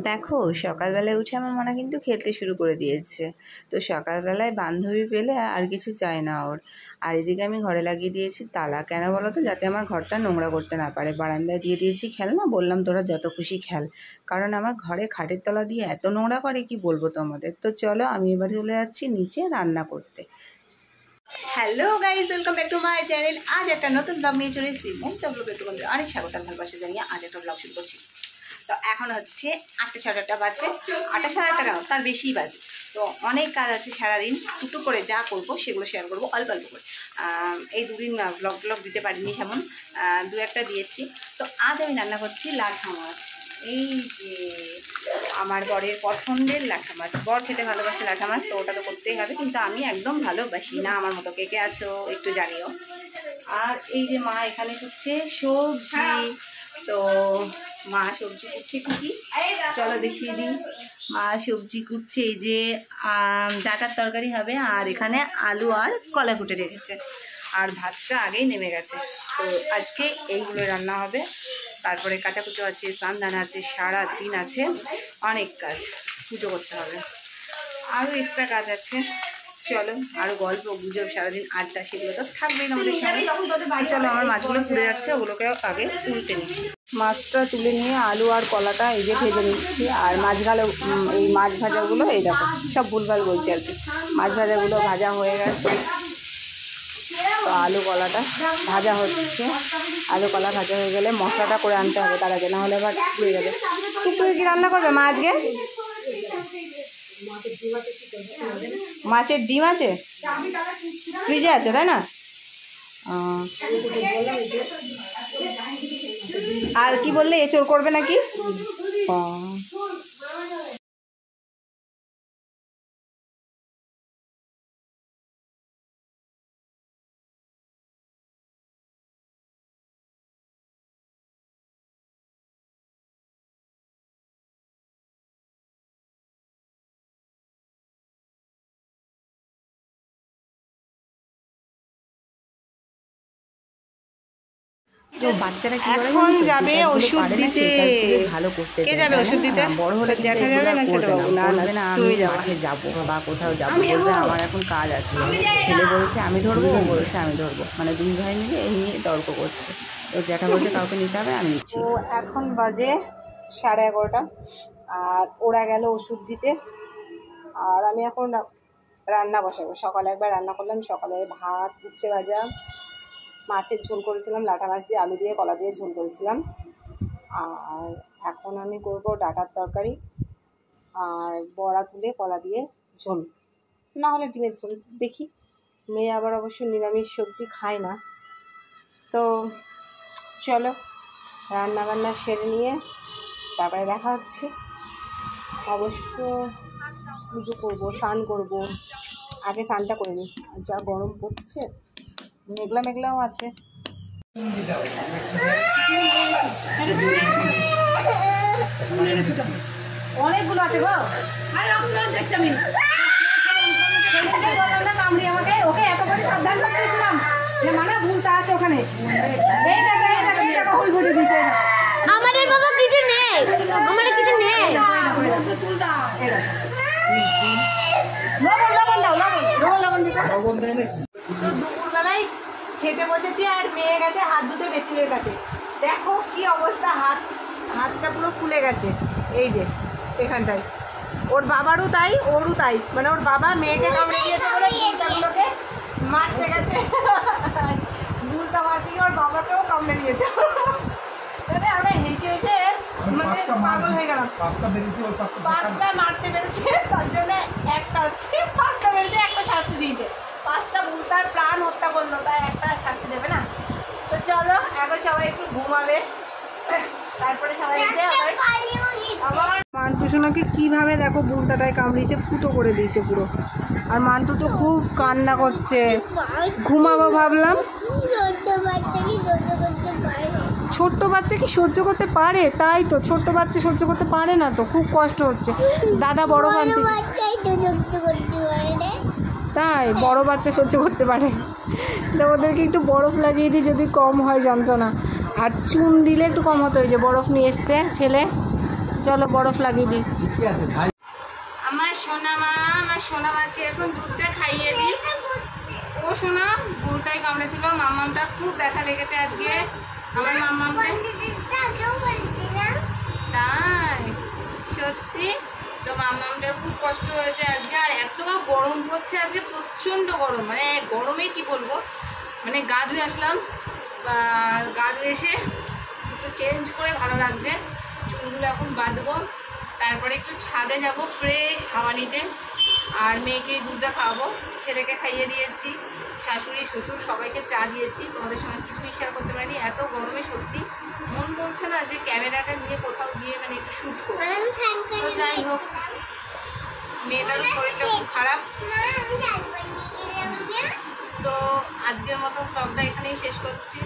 দেখো সকালবেলায় উঠে আমার মনা কিন্তু খেলতে শুরু করে দিয়েছে। তো সকালবেলায় বান্ধবী পেলে আর কিছু চায় না ওর। আর এদিকে আমি ঘরে লাগিয়ে দিয়েছি তালা, কেন বলো তো, যাতে আমার ঘরটা নোংরা করতে না পারে। বারান্দায় দিয়ে দিয়েছি খেলনা, বললাম তোরা যত খুশি খেল, কারণ আমার ঘরে খাটের তলা দিয়ে এত নোংরা করে কি বলবো তোমাদের। তো চলো আমি এবার চলে যাচ্ছি নিচে রান্না করতে। Hello guys, welcome back to my channel. আজ একটা নতুন ব্লগ নিয়ে চলে এসেছি। ব্লগে তোমাদের অনেক স্বাগত, ভালোবাসা জানিয়ে আজ একটা ব্লগ শুরু করছি। তো এখন হচ্ছে 8টা সাড়ে 8টা বাজে, 8টা সাড়ে 8টা কেন, তার বেশিই বাজে। তো অনেক কাজ আছে সারাদিন, টুকটুক করে যা করবো সেগুলো শেয়ার করবো অল্প অল্প করে। এই দুদিন ব্লগ দিতে পারিনি, যেমন দু একটা দিয়েছি। তো আজ আমি রান্না করছি লাঠা মাছ। এই যে আমার বরের পছন্দের লাঠা মাছ, বর খেতে ভালোবাসে লাঠা মাছ, তো ওটা তো করতেই হবে, কিন্তু আমি একদম ভালোবাসি না। আমার মতো কে কে আছো একটু জানিও। আর এই যে মা এখানে করছে সবজি, তো মা সবজি কুটছে কি চলো দেখিয়ে দিই। মা সবজি কুটছে, এই যে ডাটার তরকারি হবে, আর এখানে আলু আর কলা কুটে রেখেছে, আর ভাতটা আগেই নেমে গেছে। তো আজকে এইগুলো রান্না হবে। তারপরে কাঁচাকুচো আছে, স্নান আছে, সারা দিন আছে, অনেক কাজ, পুজো করতে হবে, আরও এক্সট্রা কাজ আছে। চলো আরও গল্প গুজব, সারাদিন আড্ডা, সেগুলো তো থাকবেই আমাদের সাথে। চলো আমার মাছগুলো পুড়ে যাচ্ছে, ওগুলোকে আগে উল্টে নিই। মাছটা তুলে নিয়ে আলু আর কলাটা এই যে ভেজে নিচ্ছি। আর মাছ এই মাছ ভাজাগুলো, এই দেখো সব ভুলভাল বলছি আর কি, মাছ ভাজাগুলো ভাজা হয়ে গেছে। তো আলু কলাটা ভাজা হচ্ছে। আলু কলা ভাজা হয়ে গেলে মশলাটা করে আনতে হবে তার আগে, না হলে আবার পুড়ে যাবে। তুমি কি রান্না করবে মা আজকে? মাছের ডিম আছে, ফ্রিজে আছে তাই না? আর কি বললে, এঁচড় করবে নাকি? তো বাচ্চারা কি করে, এখন যাবে ওষুধ দিতে। ভালো করতে কে যাবে ওষুধ দিতে? বড় হলে জ্যাঠা যাবে না ছোট বাবু? না না, আমি মাঠে যাবো বা কোথাও যাবো, বলবে আমার এখন কাজ আছে। ছেলে বলছে আমি ধরবো, ও বলছে আমি ধরবো, মানে দুই ভাই মিলে এই নিয়ে তর্ক করছে। তো জ্যাঠা বলছে কাউকে নিতে হবে, আমি নিচ্ছি। তো এখন বাজে 11:30, আর ওরা গেল ওষুধ দিতে। আর আমি এখন রান্না বসাবো। সকালে একবার রান্না করলাম, সকালে ভাত, উচ্ছে ভাজা, মাছের ঝোল করেছিলাম, লাটা মাছ দিয়ে আলু দিয়ে কলা দিয়ে ঝোল করেছিলাম। আর এখন আমি করবো ডাটার তরকারি আর বড়া তুলে কলা দিয়ে ঝোল, না হলে ডিমের ঝোল, দেখি। মেয়ে আবার অবশ্য নিরামিষ সবজি খায় না। তো চলো রান্না বান্না সেরে নিয়ে তারপরে দেখা হচ্ছে। অবশ্য পুজো করবো, স্নান করবো, আগে স্নানটা করে নিই, যা গরম পড়ছে, মেঘলা মেঘলাও আছে। অনেকগুলো আছে গো, দেখছি আমি কামড়ি আমাকে, ওকে এত করে সাবধান করেছিলাম যে মানে ভুলটা আছে ওখানে। এই দেখো এই দেখো এই দেখো, হুল ফুটে দিচ্ছে। আমাদের বাবা কিছু নেই, আমাদের কিছু নেই। লবণ লবণ দাও, লবণ লবণ দিতে। তো দুপুরবেলায় খেতে বসেছি, আর মেয়ে গেছে হাত ধুতে বেসিনের কাছে। দেখো কি অবস্থা, হাতটা পুরো ফুলে গেছে, এই যে এখানটায়। ওর বাবারও তাই, ওরও তাই, মানে ওর বাবা মেয়েকে কামড়ে দিয়েছে বলে ভুলটাগুলোকে মারতে গেছে, ভুলটা মারতে গিয়ে ওর বাবাকেও কামড়ে দিয়েছে। আমরা হেসে হেসে মানে পাগল হয়ে গেলাম। 5টা মারতে পেরেছে, তার জন্য একটা হচ্ছে 5টা মেরেছে, একটা শাস্তি দিয়েছে। 5টা ভুলটার প্রাণ হত্যা করলো, তাই একটা শাস্তি দেবে না। তো চলো এখন সবাই একটু ঘুমাবে, তারপরে সবাই আবার। মান্টু সোনাকে কীভাবে দেখো বুলতাটায় কামড়িয়েছে, ফুটো করে দিয়েছে পুরো। আর মান্টু তো খুব কান্না করছে, ঘুমাবো ভাবলাম। ছোট্ট বাচ্চা কি সহ্য করতে পারে? তাই তো, ছোট্ট বাচ্চা সহ্য করতে পারে না, তো খুব কষ্ট হচ্ছে। দাদা বড় বাচ্চা, তাই বড় বাচ্চা সহ্য করতে পারে। তো ওদেরকে একটু বরফ লাগিয়ে দিই, যদি কম হয় যন্ত্রণা। আর চুন দিলে একটু কম হতো। ওই যে বরফ নিয়ে এসছে ছেলে, চলো বরফ লাগিয়ে দিই। আমার সোনামাকে এখন দুধটা খাইয়ে দিই। ও সোনা ভুলটাই কামড়েছিল, মাম্মামটা খুব ব্যথা লেগেছে আজকে আমার মাম্মামকে। তাই সত্যি তো মাম্মামটার খুব কষ্ট হয়েছে আজকে। আর এত গরম পড়ছে আজকে, প্রচণ্ড গরম, মানে গরমে কি বলবো। মানে গা ধুয়ে আসলাম, গা ধুয়ে এসে একটু চেঞ্জ করে ভালো লাগছে, চুলগুলো এখন বাঁধবো, তারপরে একটু ছাদে যাব ফ্রেশ হাওয়া নিতে। আর মেয়েকে দুধটা খাওয়াবো, ছেলেকে খাইয়ে দিয়েছি, শাশুড়ি শ্বশুর সবাইকে চা দিয়েছি। তোমাদের সঙ্গে কিছুই শেয়ার করতে পারিনি, এত গরমে সত্যি মন বলছে না যে ক্যামেরাটা নিয়ে কোথাও গিয়ে মানে একটু শ্যুট করবো। তো যাই হোক, মেয়েটারও শরীরটা খুব খারাপ। তো আজকের মতো ব্লগটা এখানেই শেষ করছি।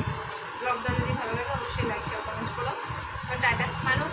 ব্লগটা যদি ভালো লাগে অবশ্যই লাইক শেয়ার কমেন্ট করো। টাটা মানুষ।